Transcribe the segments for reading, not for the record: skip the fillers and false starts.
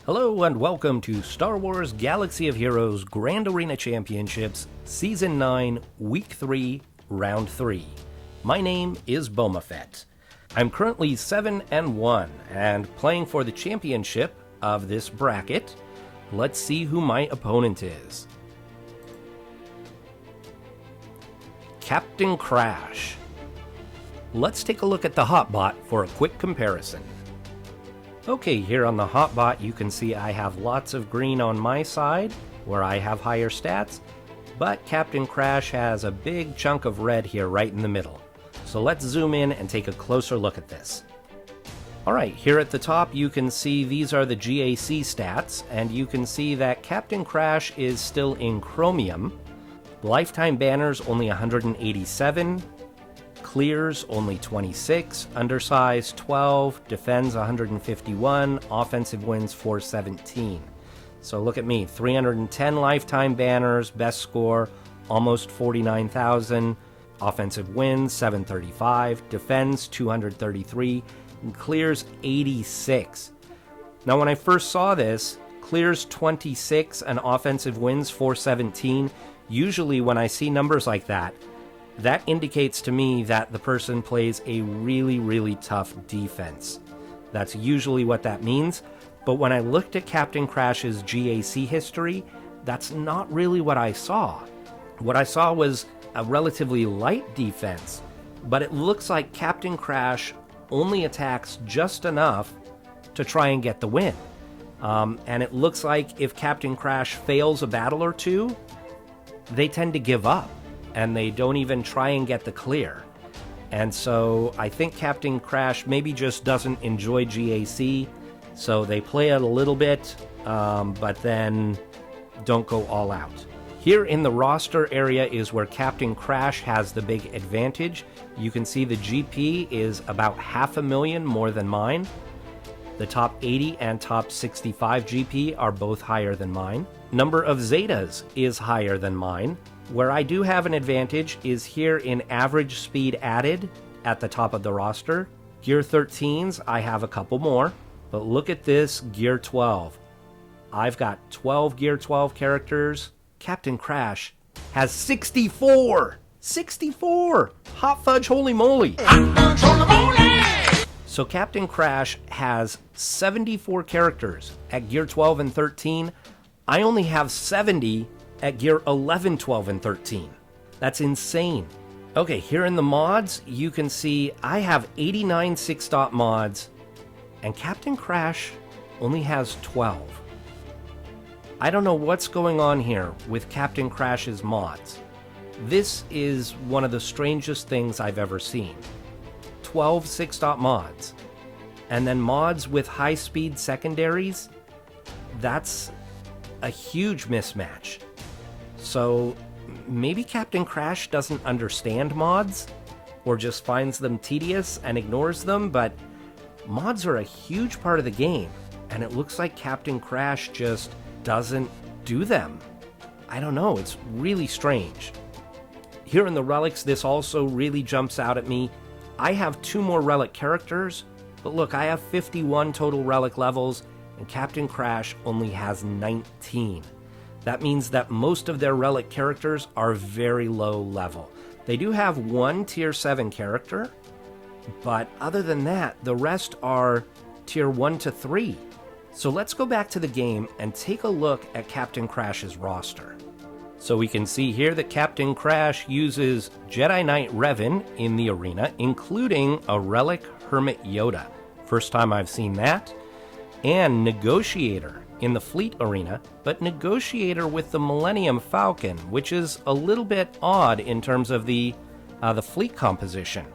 Hello and welcome to Star Wars Galaxy of Heroes Grand Arena Championships Season 9, Week 3, Round 3. My name is Boma Fett. I'm currently 7-1 and playing for the championship of this bracket. Let's see who my opponent is. CaptCrash. Let's take a look at the hotbot for a quick comparison. Okay, here on the hotbot you can see I have lots of green on my side, where I have higher stats, but CaptCrash has a big chunk of red here right in the middle. So let's zoom in and take a closer look at this. Alright, here at the top you can see these are the GAC stats, and you can see that CaptCrash is still in chromium. Lifetime banners only 187. Clears only 26, undersize 12, defends 151, offensive wins 417. So look at me, 310 lifetime banners, best score almost 49,000, offensive wins 735, defends 233, and clears 86. Now when I first saw this, clears 26 and offensive wins 417, usually when I see numbers like that, that indicates to me that the person plays a really tough defense. That's usually what that means, but when I looked at CaptCrash's GAC history, that's not really what I saw. What I saw was a relatively light defense, but it looks like CaptCrash only attacks just enough to try and get the win. And it looks like if CaptCrash fails a battle or two, they tend to give up, and they don't even try and get the clear. And so I think CaptCrash maybe just doesn't enjoy GAC, so they play it a little bit, but then don't go all out. Here in the roster area is where CaptCrash has the big advantage. You can see the GP is about 500,000 more than mine. The top 80 and top 65 GP are both higher than mine. Number of Zetas is higher than mine. Where I do have an advantage is here in average speed added at the top of the roster. Gear 13s, I have a couple more, but look at this Gear 12. I've got 12 Gear 12 characters. CaptCrash has 64! 64! Hot fudge holy moly! Hot fudge holy moly! So CaptCrash has 74 characters at Gear 12 and 13. I only have 70 at Gear 11, 12, and 13. That's insane. Okay, here in the mods, you can see I have 89 6-dot mods, and CaptCrash only has 12. I don't know what's going on here with CaptCrash's mods. This is one of the strangest things I've ever seen. 12 6-dot mods, and then mods with high-speed secondaries. That's a huge mismatch. So maybe CaptCrash doesn't understand mods, or just finds them tedious and ignores them, but mods are a huge part of the game, and it looks like CaptCrash just doesn't do them. I don't know, it's really strange. Here in the relics, this also really jumps out at me. I have 2 more relic characters, but look, I have 51 total relic levels, and CaptCrash only has 19. That means that most of their relic characters are very low level. They do have 1 tier 7 character, but other than that, the rest are tier 1 to 3. So let's go back to the game and take a look at CaptCrash's roster. So we can see here that CaptCrash uses Jedi Knight Revan in the arena, including a relic Hermit Yoda. First time I've seen that. And Negotiator in the fleet arena, but Negotiator with the Millennium Falcon, which is a little bit odd in terms of the fleet composition.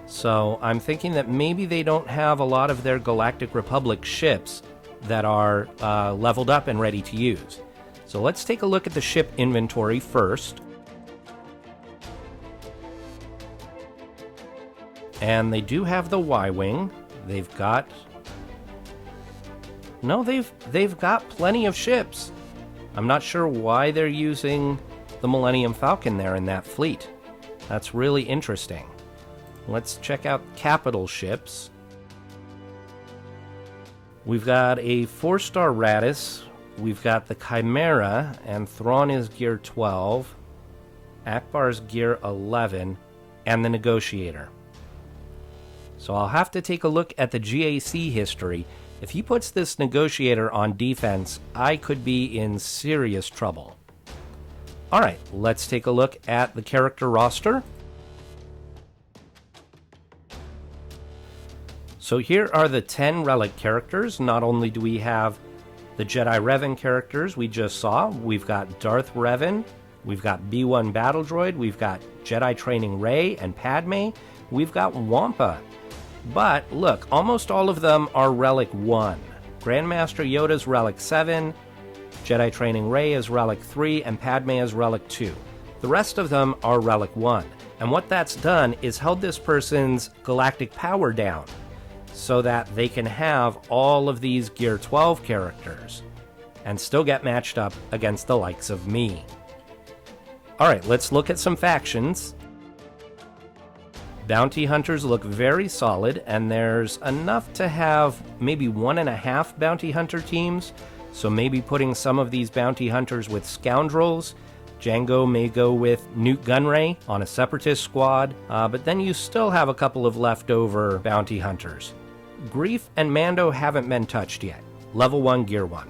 So I'm thinking that maybe they don't have a lot of their Galactic Republic ships that are leveled up and ready to use. So let's take a look at the ship inventory first. And they do have the Y-Wing. They've got... No, they've got plenty of ships. I'm not sure why they're using the Millennium Falcon there in that fleet. That's really interesting. Let's check out capital ships. We've got a 4-star Radis. We've got the Chimera, and Thrawn is gear 12. Akbar's gear 11, and the Negotiator. So I'll have to take a look at the GAC history. If he puts this Negotiator on defense, I could be in serious trouble. Alright, let's take a look at the character roster. So here are the 10 Relic characters. Not only do we have the Jedi Revan characters we just saw, we've got Darth Revan, we've got B1 Battle Droid, we've got Jedi Training Rey and Padme, we've got Wampa. But look, almost all of them are Relic 1. Grandmaster Yoda's Relic 7, Jedi Training Rey is Relic 3, and Padme is Relic 2. The rest of them are Relic 1. And what that's done is held this person's galactic power down, so that they can have all of these Gear 12 characters and still get matched up against the likes of me. Alright, let's look at some factions. Bounty Hunters look very solid, and there's enough to have maybe 1.5 Bounty Hunter teams, so maybe putting some of these Bounty Hunters with Scoundrels. Jango may go with Newt Gunray on a Separatist squad, but then you still have a couple of leftover Bounty Hunters. Greef and Mando haven't been touched yet. Level 1, Gear 1.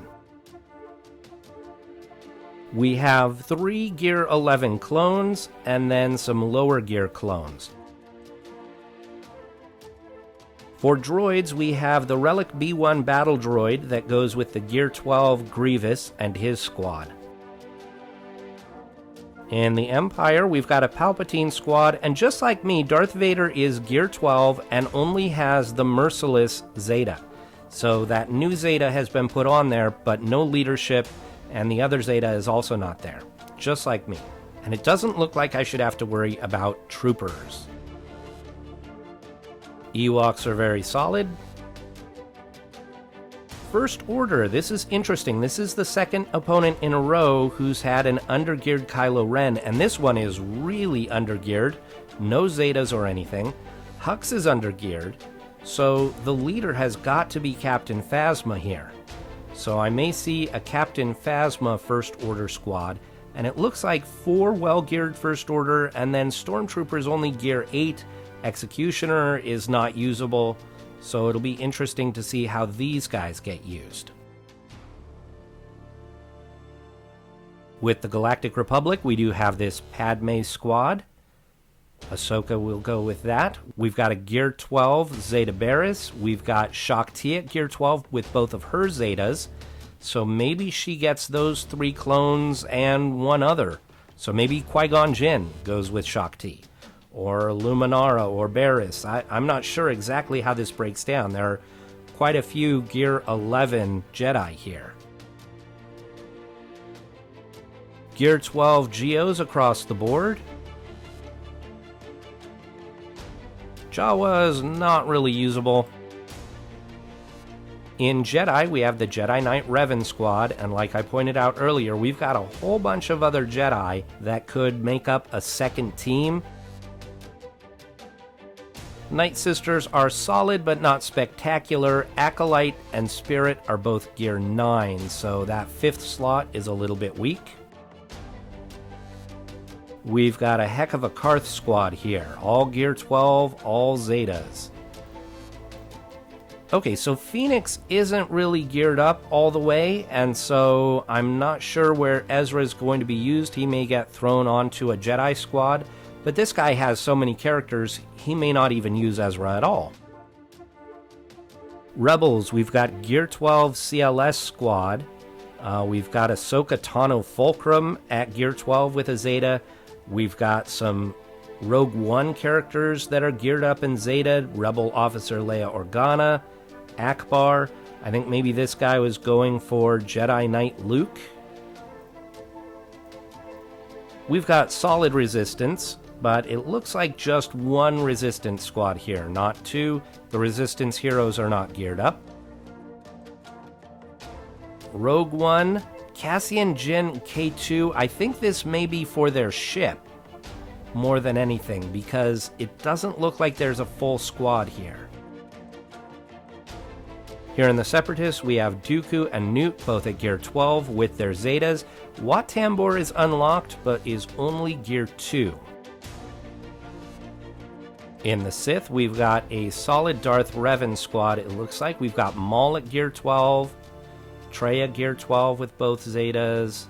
We have 3 Gear 11 clones, and then some lower gear clones. For droids, we have the Relic B1 Battle Droid that goes with the Gear 12 Grievous and his squad. In the Empire, we've got a Palpatine squad, and just like me, Darth Vader is Gear 12 and only has the Merciless Zeta. So that new Zeta has been put on there, but no leadership, and the other Zeta is also not there, just like me. And it doesn't look like I should have to worry about troopers. Ewoks are very solid. First Order, this is interesting. This is the second opponent in a row who's had an undergeared Kylo Ren, and this one is really undergeared. No Zetas or anything. Hux is undergeared, so the leader has got to be Captain Phasma here. So I may see a Captain Phasma First Order squad, and it looks like 4 well-geared First Order, and then Stormtroopers only gear 8. Executioner is not usable, so it'll be interesting to see how these guys get used. With the Galactic Republic, we do have this Padme squad. Ahsoka will go with that. We've got a Gear 12 Zeta Barriss. We've got Shakti at Gear 12 with both of her Zetas. So maybe she gets those 3 clones and one other. So maybe Qui-Gon Jinn goes with Shakti, or Luminara, or Barriss. I'm not sure exactly how this breaks down. There are quite a few Gear 11 Jedi here. Gear 12 Geos across the board. Jawa is not really usable. In Jedi, we have the Jedi Knight Revan squad, and like I pointed out earlier, we've got a whole bunch of other Jedi that could make up a second team. Night Sisters are solid but not spectacular. Acolyte and Spirit are both Gear 9, so that 5th slot is a little bit weak. We've got a heck of a Karth squad here. All Gear 12, all Zetas. Okay, so Phoenix isn't really geared up all the way, and so I'm not sure where Ezra is going to be used. He may get thrown onto a Jedi squad, but this guy has so many characters, he may not even use Ezra at all. Rebels, we've got Gear 12 CLS squad. We've got Ahsoka Tano Fulcrum at Gear 12 with a Zeta. We've got some Rogue One characters that are geared up in Zeta. Rebel Officer Leia Organa, Akbar. I think maybe this guy was going for Jedi Knight Luke. We've got solid Resistance, but it looks like just 1 Resistance squad here, not 2. The Resistance heroes are not geared up. Rogue One, Cassian Jinn K2. I think this may be for their ship more than anything, because it doesn't look like there's a full squad here. Here in the Separatists, we have Dooku and Newt, both at Gear 12 with their Zetas. Wat Tambor is unlocked, but is only Gear 2. In the Sith, we've got a solid Darth Revan squad. It looks like we've got Maul at Gear 12, Trey at Gear 12 with both Zetas.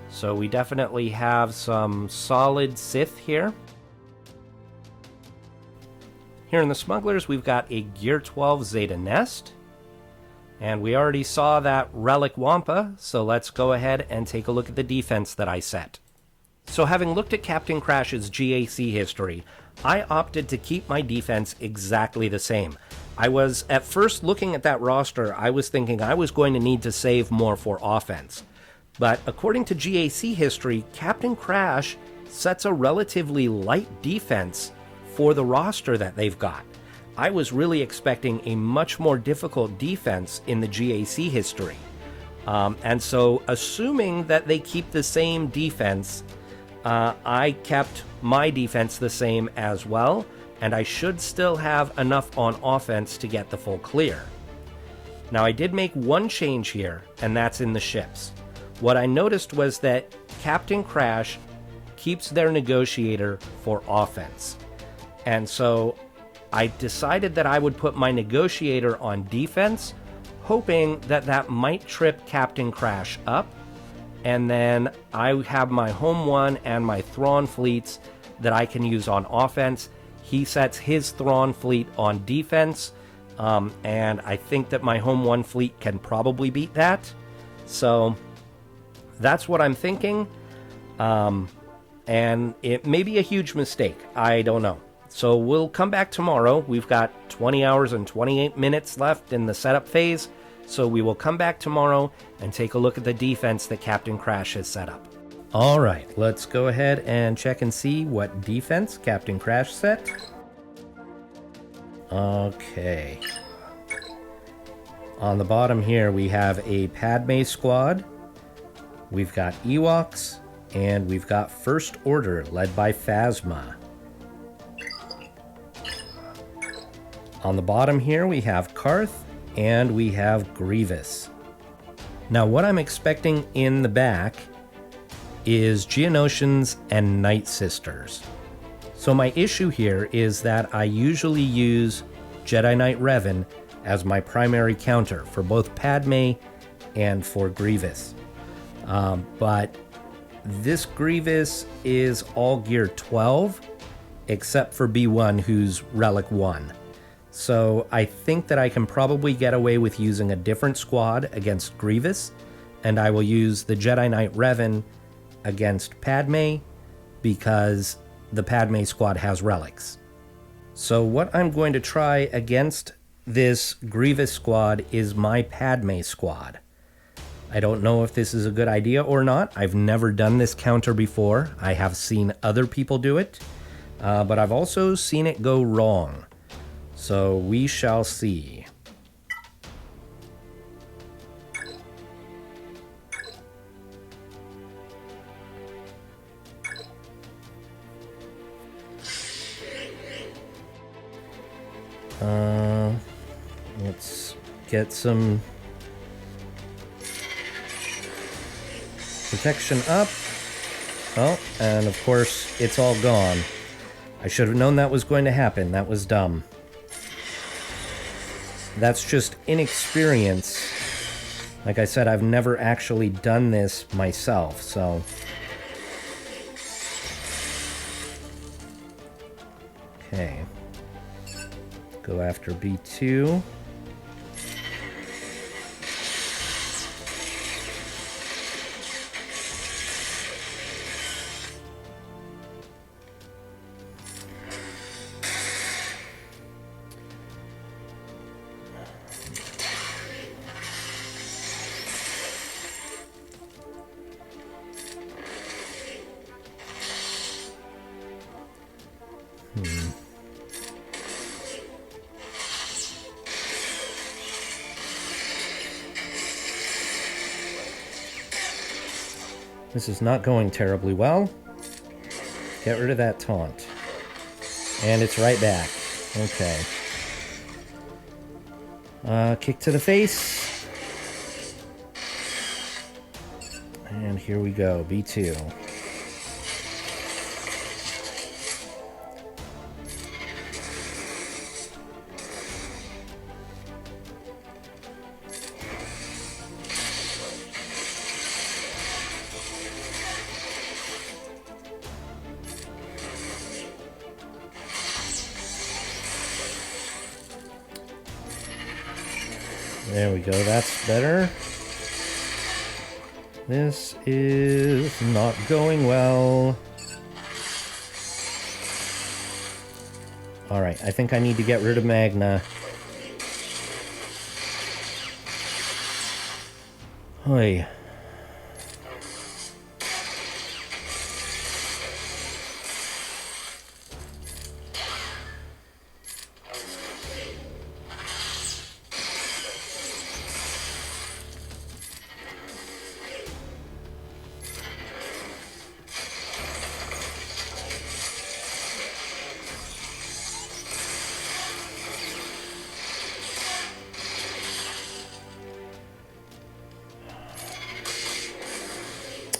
So we definitely have some solid Sith here. Here in the Smugglers, we've got a Gear 12 Zeta Nest. And we already saw that Relic Wampa, so let's go ahead and take a look at the defense that I set. So having looked at CaptCrash's GAC history, I opted to keep my defense exactly the same. I was, at first looking at that roster, I was thinking I was going to need to save more for offense. But according to GAC history, CaptCrash sets a relatively light defense for the roster that they've got. I was really expecting a much more difficult defense in the GAC history. And so, assuming that they keep the same defense, I kept my defense the same as well, and I should still have enough on offense to get the full clear. Now, I did make one change here, and that's in the ships. What I noticed was that CaptCrash keeps their negotiator for offense. And so I decided that I would put my negotiator on defense, hoping that that might trip CaptCrash up. And then I have my Home One and my Thrawn fleets that I can use on offense. He sets his Thrawn fleet on defense. And I think that my Home One fleet can probably beat that. So that's what I'm thinking. And it may be a huge mistake. I don't know. So we'll come back tomorrow. We've got 20 hours and 28 minutes left in the setup phase. So we will come back tomorrow and take a look at the defense that CaptCrash has set up. All right, let's go ahead and check and see what defense CaptCrash set. Okay. On the bottom here, we have a Padme squad. We've got Ewoks, and we've got First Order led by Phasma. On the bottom here, we have Karth, and we have Grievous. Now, what I'm expecting in the back is Geonosians and Night Sisters. So my issue here is that I usually use Jedi Knight Revan as my primary counter for both Padme and for Grievous. But this Grievous is all Gear 12, except for B1, who's Relic 1. So I think that I can probably get away with using a different squad against Grievous, and I will use the Jedi Knight Revan against Padme, because the Padme squad has relics. So what I'm going to try against this Grievous squad is my Padme squad. I don't know if this is a good idea or not. I've never done this counter before. I have seen other people do it, but I've also seen it go wrong. So we shall see. Let's get some protection up. Oh, and of course, it's all gone. I should have known that was going to happen. That was dumb. That's just inexperience. Like I said, I've never actually done this myself, so... Okay. Go after B2. This is not going terribly well. Get rid of that taunt. And it's right back. Okay. Kick to the face. And here we go, B2. There we go, that's better. This is not going well. Alright, I think I need to get rid of Magna. Oy.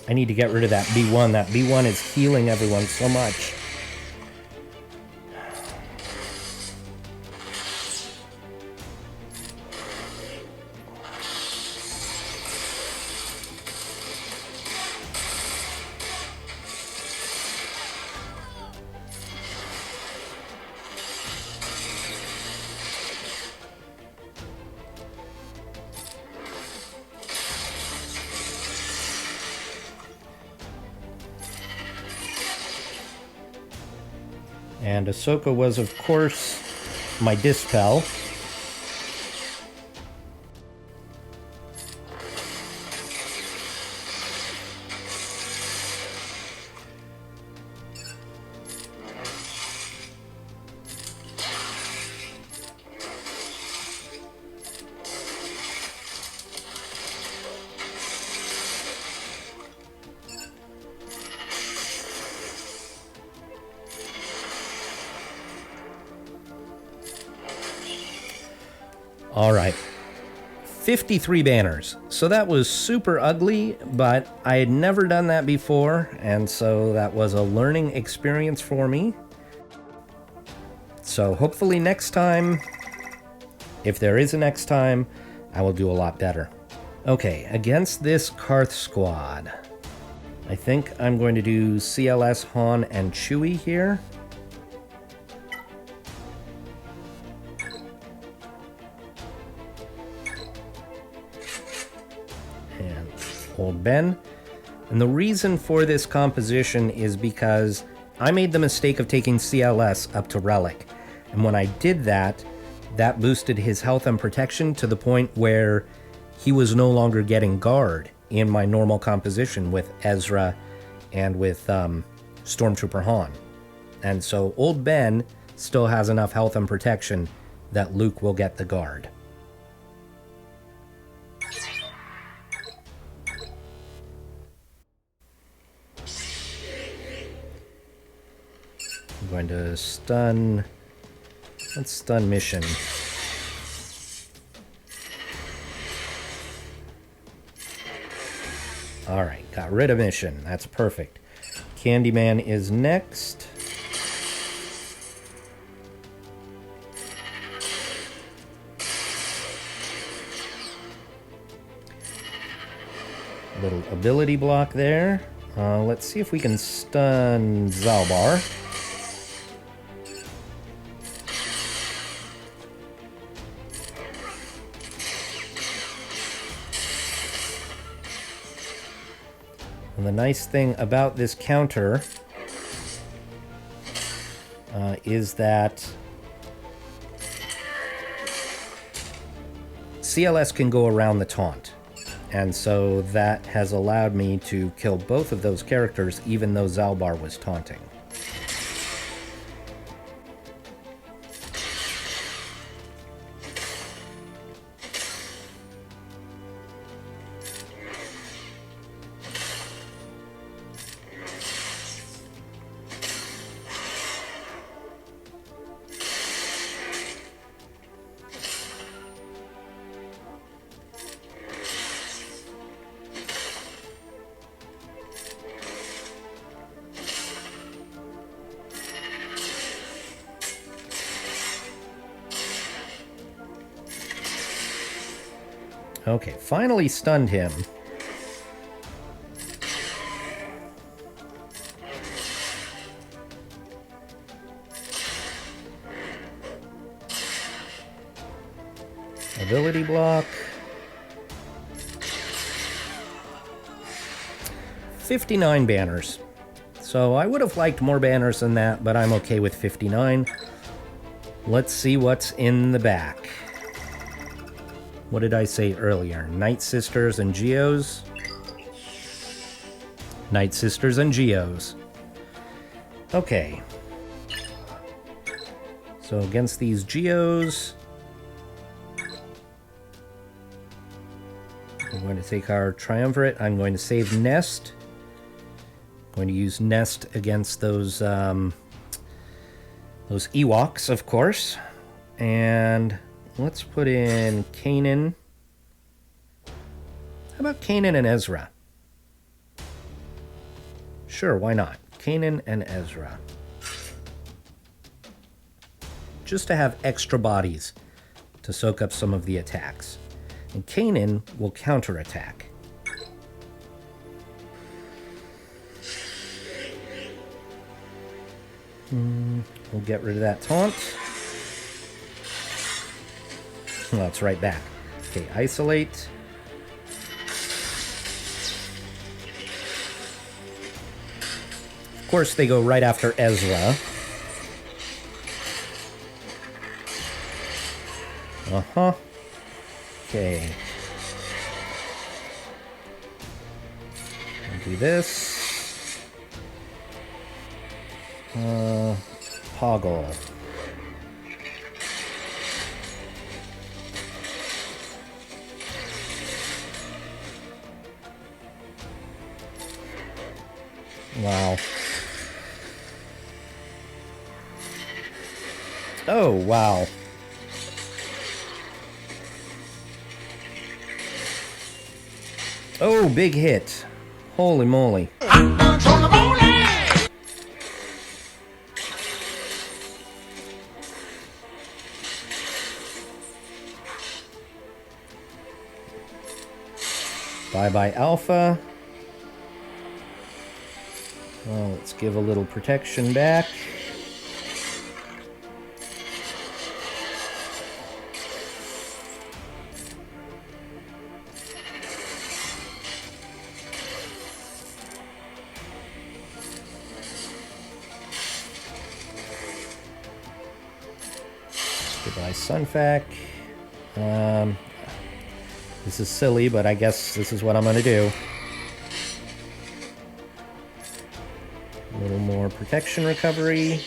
I need to get rid of that B1. That B1 is healing everyone so much. And Ahsoka was, of course, my Dispel. All right, 53 banners. So that was super ugly, but I had never done that before, and so that was a learning experience for me. So hopefully next time, if there is a next time, I will do a lot better. Okay, against this Karth squad, I think I'm going to do CLS, Han, and Chewie here. Old Ben. And the reason for this composition is because I made the mistake of taking CLS up to Relic. And when I did that, that boosted his health and protection to the point where he was no longer getting guard in my normal composition with Ezra and with Stormtrooper Han. And so Old Ben still has enough health and protection that Luke will get the guard. I'm going to stun... Let's stun mission. Alright, got rid of mission. That's perfect. Candyman is next. Little ability block there. Let's see if we can stun Zalbar. And the nice thing about this counter is that CLS can go around the taunt. And so that has allowed me to kill both of those characters even though Zalbar was taunting. Okay, finally stunned him. Ability block. 59 banners. So I would have liked more banners than that, but I'm okay with 59. Let's see what's in the back. What did I say earlier? Night Sisters and Geos? Night Sisters and Geos. Okay. So against these Geos, I'm going to take our Triumvirate. I'm going to save Nest. I'm going to use Nest against those Ewoks, of course. And let's put in Kanan. How about Kanan and Ezra? Sure, why not? Kanan and Ezra. Just to have extra bodies to soak up some of the attacks. And Kanan will counterattack. We'll get rid of that taunt. Well, it's right back. Okay, isolate. Of course, they go right after Ezra. Uh-huh. Okay. I'll do this. Toggle. Wow. Oh, wow. Oh, big hit. Holy moly. Bye-bye, Alpha. Well, let's give a little protection back. Goodbye, Sunfac. This is silly, but I guess this is what I'm going to do. A little more protection recovery.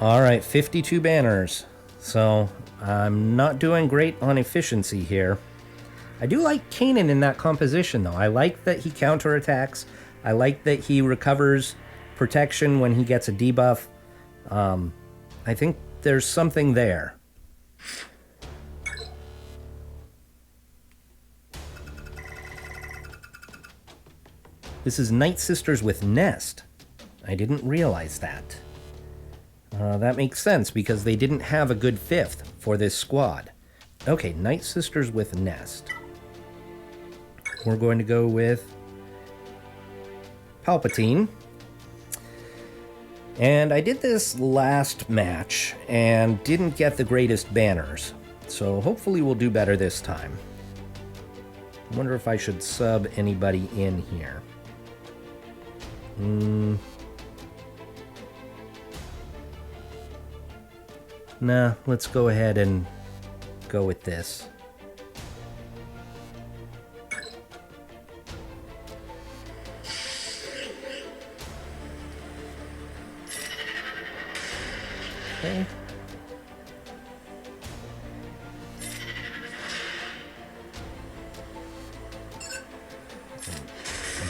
Alright, 52 banners. So, I'm not doing great on efficiency here. I do like Kanan in that composition, though. I like that he counterattacks. I like that he recovers protection when he gets a debuff. I think there's something there. This is Night Sisters with Nest. I didn't realize that. That makes sense, because they didn't have a good 5th for this squad. Okay, Night Sisters with Nest. We're going to go with Palpatine. And I did this last match and didn't get the greatest banners. So hopefully we'll do better this time. I wonder if I should sub anybody in here. Nah, let's go ahead and go with this. Okay.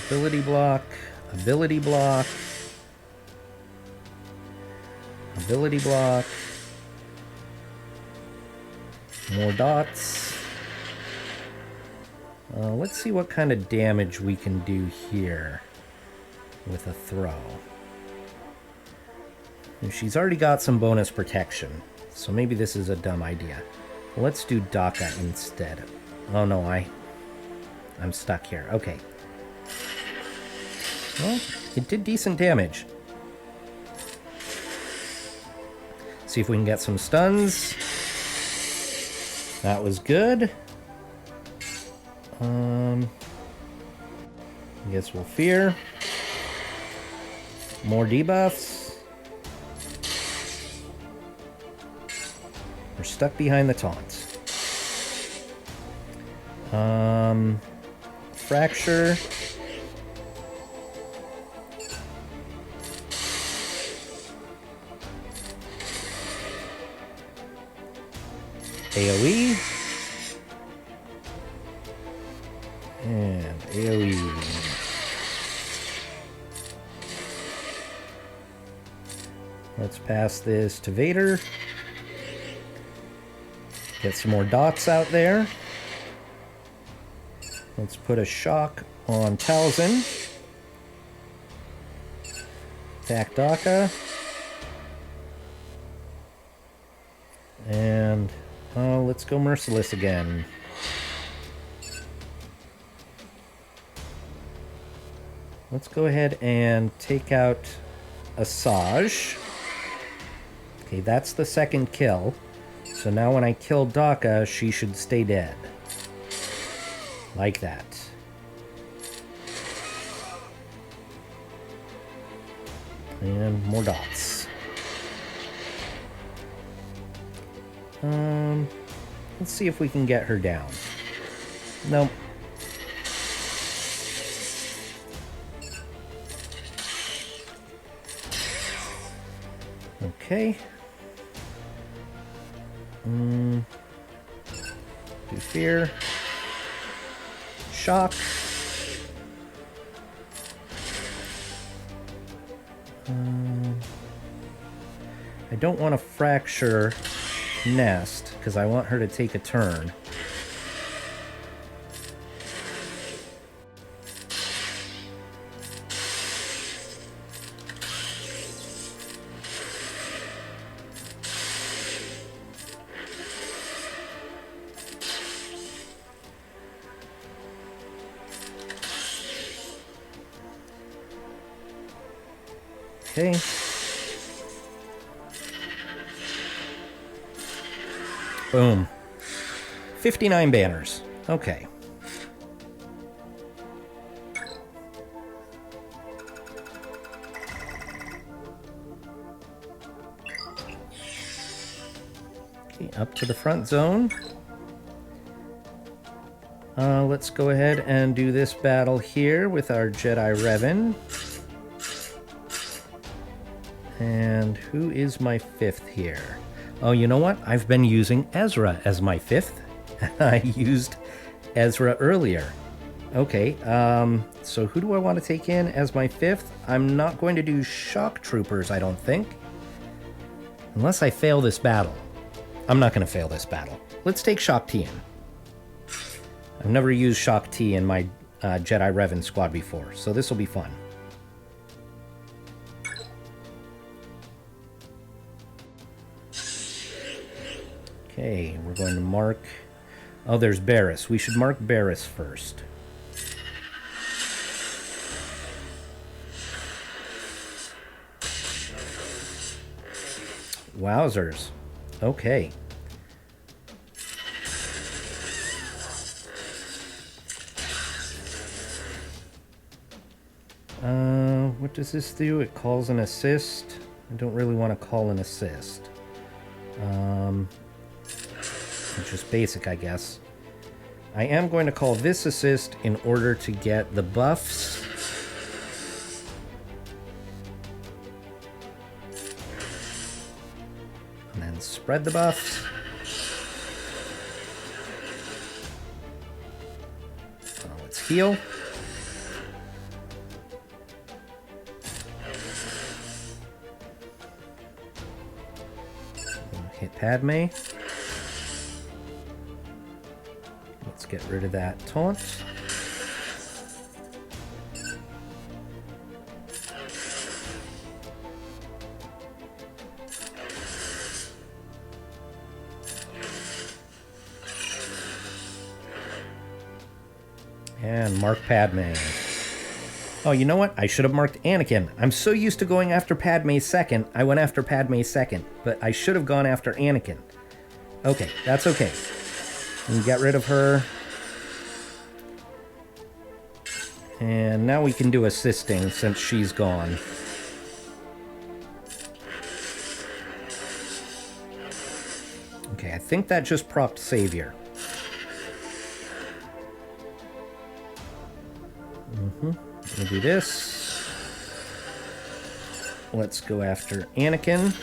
Ability block, ability block, ability block. More dots. Let's see what kind of damage we can do here with a throw. And she's already got some bonus protection, so maybe this is a dumb idea. Let's do Daka instead. Oh no, I'm stuck here. Okay. Well, it did decent damage. See if we can get some stuns. That was good. I guess we'll fear. More debuffs. We're stuck behind the taunts. Fracture. AoE. And AoE. Let's pass this to Vader. Get some more dots out there. Let's put a shock on Talzin. Attack Daka. And let's go Merciless again. Let's go ahead and take out Asajj. Okay, that's the second kill. So now when I kill Daka, she should stay dead. Like that. And more dots. Let's see if we can get her down. Nope. Okay. Do fear. Shock. I don't want to fracture Nest because I want her to take a turn. Okay. Boom. 59 banners. Okay. Okay, up to the front zone. Let's go ahead and do this battle here with our Jedi Revan. And who is my fifth here? Oh, you know what? I've been using Ezra as my fifth. I used Ezra earlier. Okay, so who do I want to take in as my fifth? I'm not going to do Shock Troopers, I don't think. Unless I fail this battle. I'm not going to fail this battle. Let's take Shock T in. I've never used Shock T in my Jedi Revan squad before, so this will be fun. Okay, we're going to mark... Oh, there's Barriss. We should mark Barriss first. Wowzers. Okay. What does this do? It calls an assist. I don't really want to call an assist. Just basic, I guess. I am going to call this assist in order to get the buffs. And then spread the buffs. Let's heal. Hit Padme. Let's Let's get rid of that taunt. And mark Padme. Oh, you know what? I should have marked Anakin. I'm so used to going after Padme second, I went after Padme second, but I should have gone after Anakin. Okay, that's okay. We get rid of her. And now we can do assisting since she's gone. Okay, I think that just propped Savior. We'll do this. Let's go after Anakin.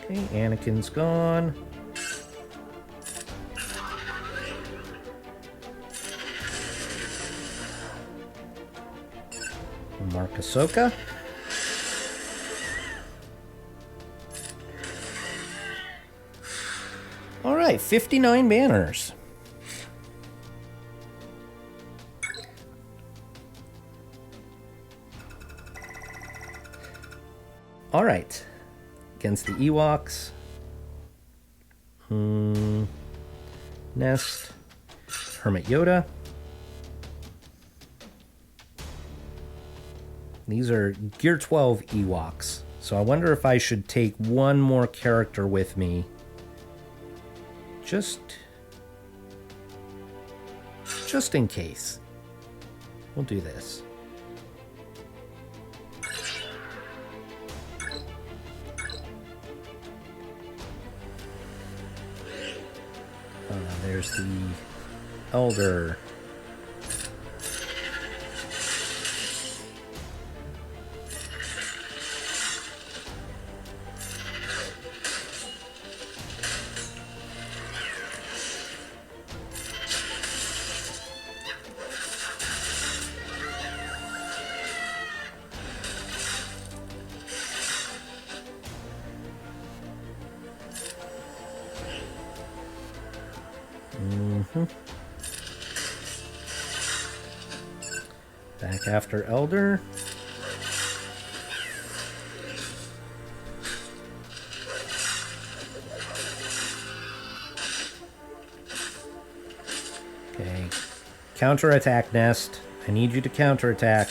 Okay, Anakin's gone. Mark Ahsoka. All right, 59 banners. All right, against the Ewoks. Nest. Hermit Yoda. These are Gear 12 Ewoks, so I wonder if I should take one more character with me. Just in case. We'll do this. There's the Elder. Back after Elder. Okay. Counterattack, Nest. I need you to counterattack.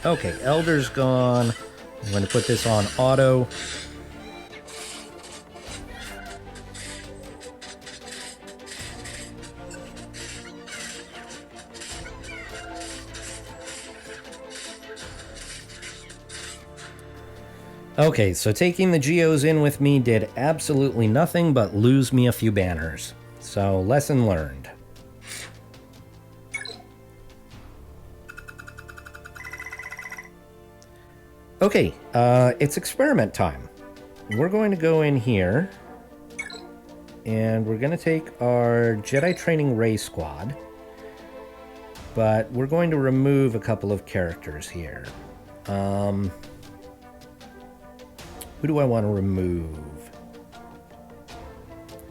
Okay, Elder's gone. I'm going to put this on auto. Okay, so taking the Geos in with me did absolutely nothing but lose me a few banners. So, lesson learned. Okay, it's experiment time. We're going to go in here, and we're going to take our Jedi Training Ray Squad, but we're going to remove a couple of characters here. Who do I want to remove?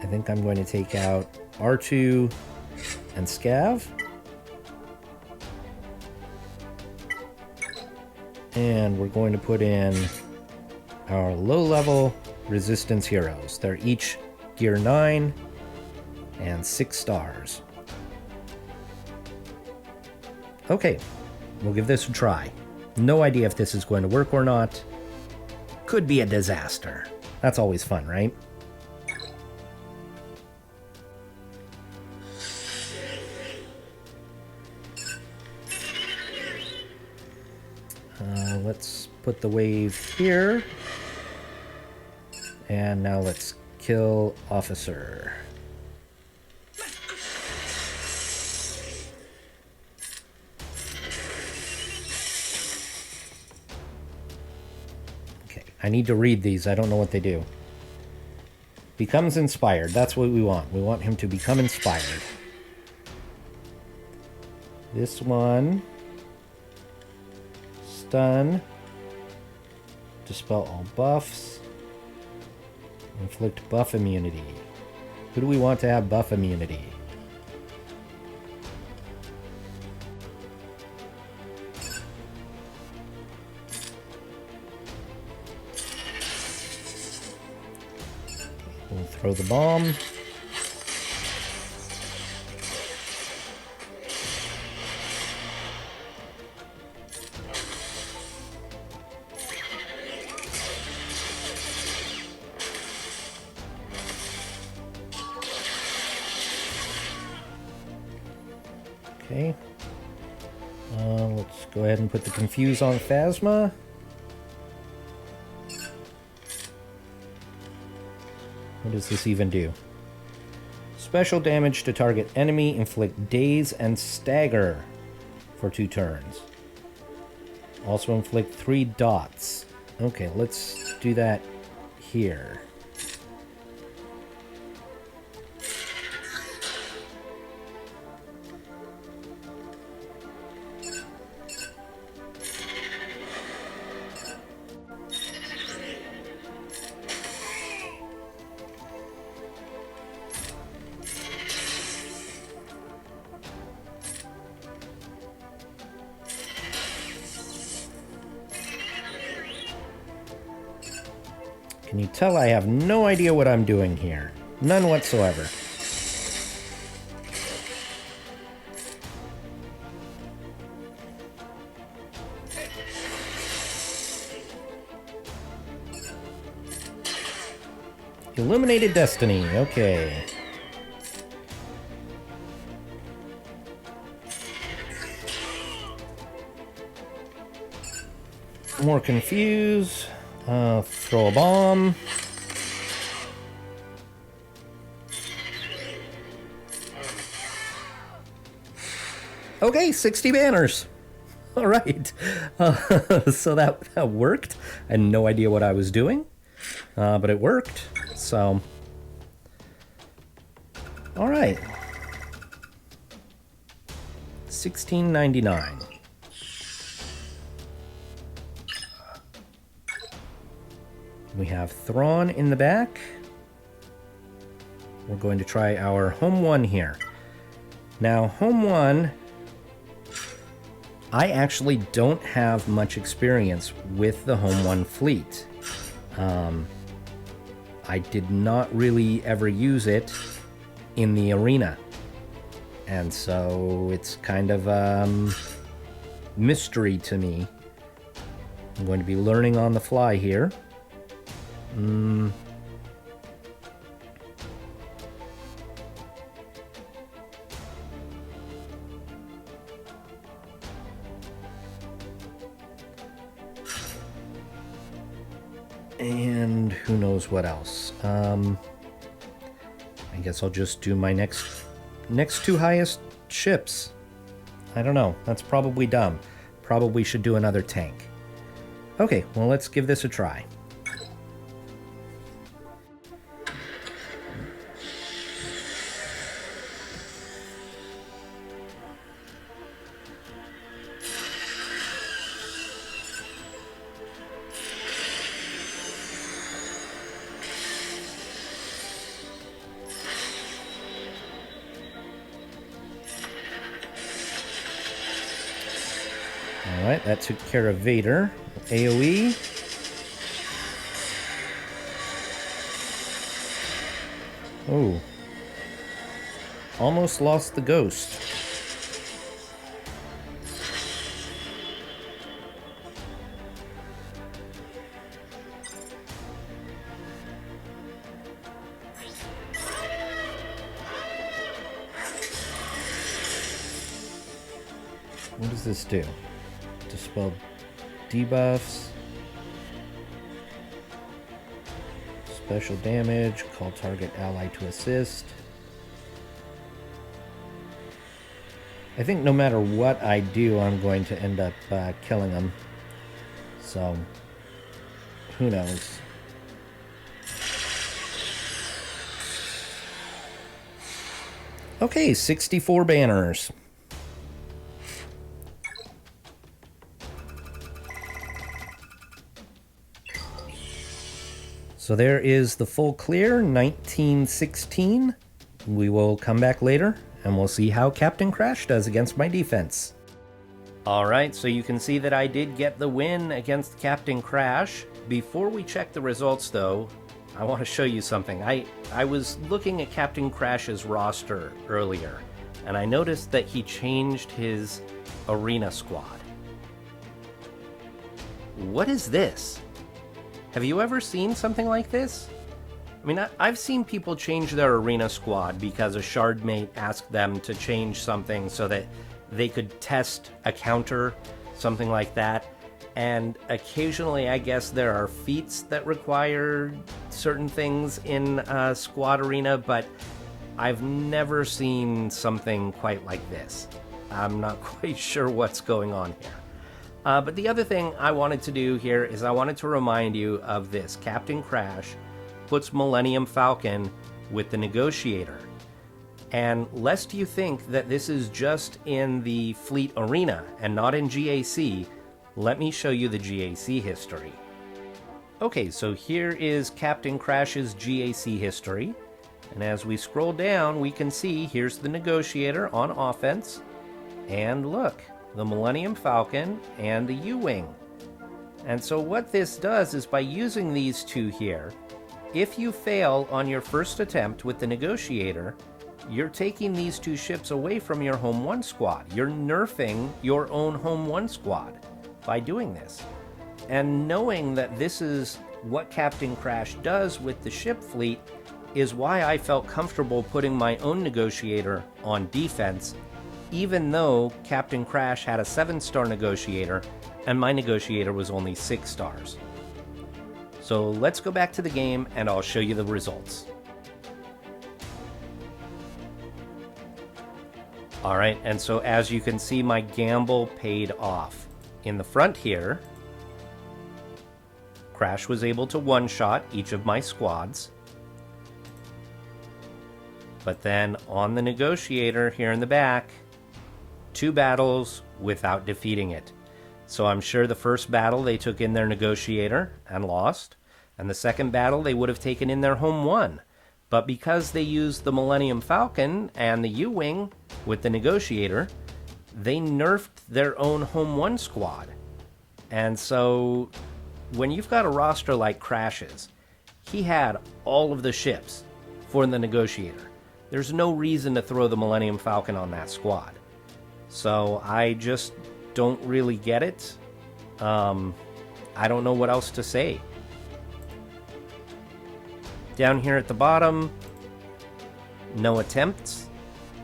I think I'm going to take out R2 and Scav. And we're going to put in our low-level resistance heroes. They're each Gear 9 and 6 stars. Okay, we'll give this a try. No idea if this is going to work or not. Could be a disaster. That's always fun, right? Let's put the wave here. And now let's kill Officer. Okay, I need to read these. I don't know what they do. Becomes inspired. That's what we want. We want him to become inspired. This one... Stun. Dispel all buffs. Inflict buff immunity. Who do we want to have buff immunity? We'll throw the bomb. Okay. Let's go ahead and put the Confuse on Phasma. What does this even do? Special damage to target enemy, inflict daze and stagger for 2 turns. Also inflict 3 dots. Okay, let's do that here. Can you tell I have no idea what I'm doing here? None whatsoever. Illuminated Destiny, okay. More Confuse. Throw a bomb. Okay, 60 banners. All right. So that worked. I had no idea what I was doing, but it worked. So, all right. $16.99. We have Thrawn in the back. We're going to try our Home 1 here. Now, Home 1, I actually don't have much experience with the Home 1 fleet. I did not really ever use it in the arena. And so it's kind of mystery to me. I'm going to be learning on the fly here. And who knows what else. I guess I'll just do my next 2 highest ships. I don't know. That's probably dumb. Probably should do another tank. Okay, well, let's give this a try. Alright, that took care of Vader. AoE. Oh. Almost lost the ghost. What does this do? Dispel debuffs. Special damage. Call target ally to assist. I think no matter what I do, I'm going to end up killing him. So, who knows? Okay, 64 banners. So there is the full clear, 1916. We will come back later, and we'll see how CaptCrash does against my defense. Alright, so you can see that I did get the win against CaptCrash. Before we check the results, though, I want to show you something. I was looking at CaptCrash's roster earlier, and I noticed that he changed his arena squad. What is this? Have you ever seen something like this? I mean, I've seen people change their arena squad because a shardmate asked them to change something so that they could test a counter, something like that. And occasionally, I guess there are feats that require certain things in a squad arena, but I've never seen something quite like this. I'm not quite sure what's going on here. But the other thing I wanted to do here is I wanted to remind you of this. CaptCrash puts Millennium Falcon with the Negotiator. And lest you think that this is just in the Fleet Arena and not in GAC, let me show you the GAC history. Okay, so here is CaptCrash's GAC history. And as we scroll down, we can see here's the Negotiator on offense. And look, the Millennium Falcon and the U-Wing. And so what this does is by using these two here, if you fail on your first attempt with the Negotiator, you're taking these two ships away from your Home 1 squad. You're nerfing your own Home 1 squad by doing this. And knowing that this is what CaptCrash does with the ship fleet is why I felt comfortable putting my own Negotiator on defense, even though CaptCrash had a 7-star Negotiator and my Negotiator was only 6 stars. So let's go back to the game and I'll show you the results. Alright, and so as you can see, my gamble paid off. In the front here, Crash was able to one-shot each of my squads. But then on the Negotiator here in the back, 2 battles without defeating it. So I'm sure the first battle they took in their Negotiator and lost, and the second battle they would have taken in their Home 1. But because they used the Millennium Falcon and the U-Wing with the Negotiator, they nerfed their own Home 1 squad. And so when you've got a roster like Crash's, he had all of the ships for the Negotiator. There's no reason to throw the Millennium Falcon on that squad. So I just don't really get it. I don't know what else to say. Down here at the bottom, no attempts.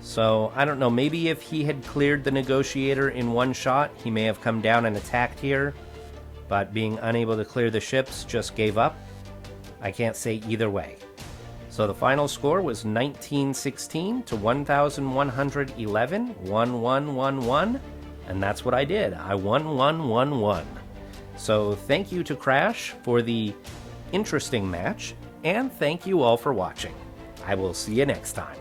So I don't know, maybe if he had cleared the Negotiator in one shot, he may have come down and attacked here. But being unable to clear the ships, just gave up. I can't say either way. So the final score was 1916 to 1111, 1111, and that's what I did. I won 111. So thank you to Crash for the interesting match, and thank you all for watching. I will see you next time.